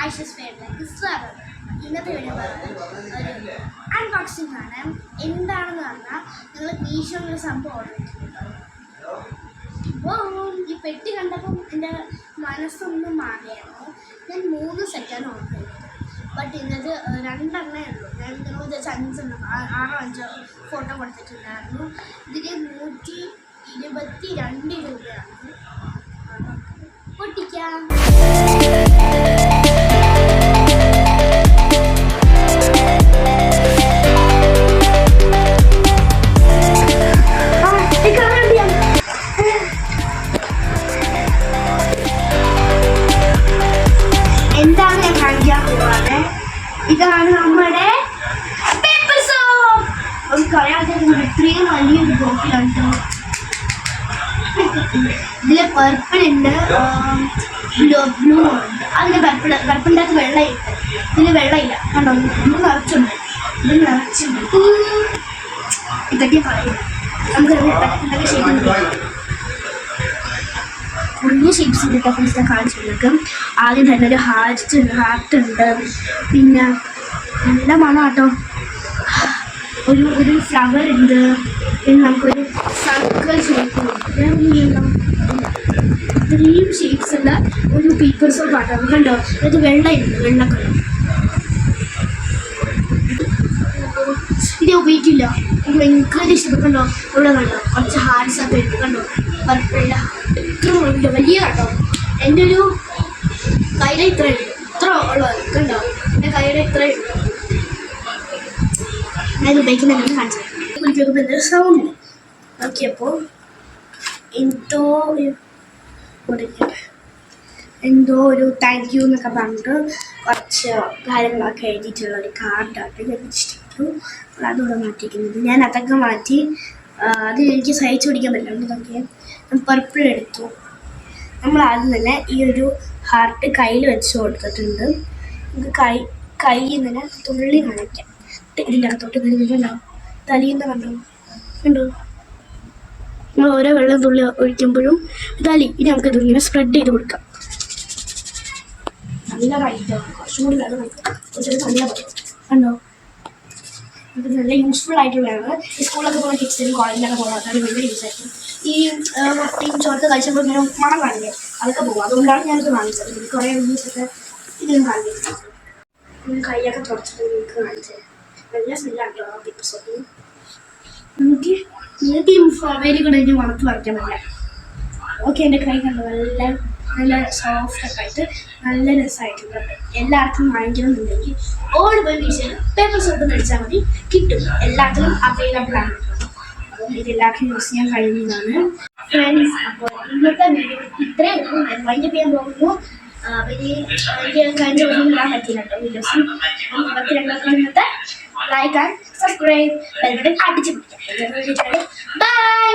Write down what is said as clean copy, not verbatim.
ആയിഷസ് ഫെയറിലേക്ക് സ്വാഗതം. ഇന്നത്തെ വീഡിയോ ഒരു അൺബോക്സിംഗ് ആണ്. എന്താണെന്ന് പറഞ്ഞാൽ നിങ്ങൾ മീഷോയിൽ ഒരു സംഭവം ഓർഡർ ചെയ്തിട്ടുണ്ടോ? അപ്പോൾ ഈ പെട്ടി കണ്ടപ്പം എൻ്റെ മനസ്സൊന്നും മാറിയായിരുന്നു. ഞാൻ 3 സെറ്റാണ് ഓർഡർ ചെയ്തത്. ബട്ട് ഇന്നത് 2 എണ്ണേ ഉള്ളൂ. ഞാൻ നിങ്ങൾ വിചാരിച്ച 5 ഫോട്ടോ കൊടുത്തിട്ടുണ്ടായിരുന്നു. ഇതിന് 122 രൂപയാണ്. പൊട്ടിക്കാം. എന്താണ് ഞാൻ കാണിക്കാൻ പോവാണ്? ഇതാണ് നമ്മുടെ പേപ്പർ സോപ്പ്. നമുക്കറിയാതെ ഇത്രയും വലിയൊരു ബോട്ടിലാണ്. ഇതില് പർപ്പിൾ ഉണ്ട്, ബ്ലൂ ഉണ്ട്. അതിന് പർപ്പിളിൻ്റെ അകത്ത് വെള്ളമില്ല. ഇതിന് വെള്ളമില്ല, കണ്ടോ? ബ്ലൂ നിറച്ചുണ്ട്, ഇതിൽ നിറച്ചുണ്ട്. ഇതൊക്കെ പറയും നമുക്ക് എന്തൊക്കെ ഷേപ്പ് കുഞ്ഞു ഷേപ്സ് ഡിഫറൻസ് കാണിച്ചു കൊടുക്കും. ആദ്യം തന്നെ ഒരു ഹാർട്ട് ഉണ്ട്. പിന്നെ നല്ല മണം കേട്ടോ. ഒരു ഫ്ലവർ ഉണ്ട്. പിന്നെ നമുക്കൊരു സർക്കിൾ ഷേപ്പ് ഇത്രയും ഷേപ്സ് ഉള്ള ഒരു പേപ്പർ സോപ്പ് ആട്ടോ. കണ്ടോ? അത് വെള്ളമുണ്ട്, വെള്ള കളർ. ഇത് ഉപയോഗിക്കില്ല. ഭയങ്കര ഇഷ്ടപ്പെട്ടുണ്ടോ? ഇവിടെ കണ്ടോ കുറച്ച് ഹാർട്സ് ഒക്കെ ഉണ്ട്. കണ്ടോ? പർപ്പിളിൻ്റെ ഇത്ര വലിയ കേട്ടോ. എൻ്റെ ഒരു കയ്യിലെ ഇത്ര ഉള്ളത് കണ്ടോ? എൻ്റെ കയ്യിലെ ഇത്രയുണ്ട്. ഞാൻ ഉപയോഗിക്കുന്നുണ്ടെന്ന് കാണിച്ചു കുളിക്കുമ്പോൾ എന്തൊരു സൗണ്ട് നോക്കിയപ്പോൾ എന്തോ ഒരു താങ്ക് യു എന്നൊക്കെ പറഞ്ഞിട്ട് കുറച്ച് കാര്യങ്ങളൊക്കെ എഴുതിയിട്ടുള്ള ഒരു കാർഡായിട്ട് ഞാൻ ഇഷ്ടപ്പെട്ടു. അതോടെ മാറ്റിയിരിക്കുന്നത് ഞാൻ അതൊക്കെ മാറ്റി. അത് എനിക്ക് സഹിച്ചു പിടിക്കാൻ പറ്റില്ല. ഇതൊക്കെ ഞാൻ പർപ്പിൾ എടുത്തു. നമ്മൾ ആദ്യം തന്നെ ഈ ഒരു ഹാർട്ട് കയ്യിൽ വെച്ച് കൊടുത്തിട്ടുണ്ട്. നമുക്ക് കൈ ഇങ്ങനെ തുള്ളി നനയ്ക്കാം. ഇതിൻ്റെ അകത്തോട്ട് കണ്ടോ? തലിയുന്ന കണ്ടോ? നമ്മൾ ഓരോ വെള്ളം തുള്ളി ഒഴിക്കുമ്പോഴും തലി ഇനി നമുക്ക് ഇതിങ്ങനെ സ്പ്രെഡ് ചെയ്ത് കൊടുക്കാം. നല്ല റൈറ്റ് കുറച്ചും കൂടി വെള്ളം കുറച്ചുകൂടി നല്ല കണ്ടോ? ഇത് നല്ല യൂസ്ഫുൾ ആയിട്ടുള്ളതാണ്. ഈ സ്കൂളിലൊക്കെ പോകുന്ന കിഡ്സിനും കോളേജിലൊക്കെ പോകുന്ന ആൾക്കാർ ഭയങ്കര യൂസ് ആയിരിക്കും. ഈ മുട്ടയും ചോർത്ത് കഴിച്ചപ്പോൾ ഇങ്ങനെ മണം കാണില്ലേ, അതൊക്കെ പോകും. അതുകൊണ്ടാണ് ഞാനിത് വാങ്ങിച്ചത്. എനിക്ക് കുറേ റിവ്യൂസൊക്കെ ഇതിലും കാണിച്ചിട്ടുണ്ട്. കൈയൊക്കെ തുടച്ചിട്ട് നിങ്ങൾക്ക് കാണിച്ചത് നല്ല സ്മെല്ലാട്ടോ പേപ്പർ സോപ്പിന്. നമുക്ക് ഈ സ്ട്രോബെറി കൂടെ എനിക്ക് വറുത്ത് വരയ്ക്കാൻ പറ്റില്ല. ഓക്കെ, എൻ്റെ കൈ കണ്ടോ? നല്ല സോഫ്റ്റൊക്കെ ആയിട്ട് നല്ല രസമായിട്ടുണ്ട്. എല്ലാവർക്കും വാങ്ങിക്കണമെന്നുണ്ടെങ്കിൽ ഓൾഡ് ബൈ പേപ്പർ സോപ്പ് മേടിച്ചാൽ മതി, കിട്ടും. എല്ലാത്തിനും അവൈലബിൾ ആണ്. അപ്പം ഇതെല്ലാവർക്കും യൂസ് ചെയ്യാൻ കഴിയുന്നതാണ് ഫ്രണ്ട്സ്. അപ്പോൾ ഇന്നത്തെ വീഡിയോ ഇത്രയും വൈൻഡപ്പ് ചെയ്യാൻ പോകുന്നു. എനിക്ക് കഴിഞ്ഞ ഒന്നും ഇടാൻ പറ്റില്ല കേട്ടോ വീഡിയോസും. നമുക്ക് രണ്ടാൾക്കും ഇന്നത്തെ like and subscribe bell button അടിച്ച് പിടിക്കാം. ബൈ.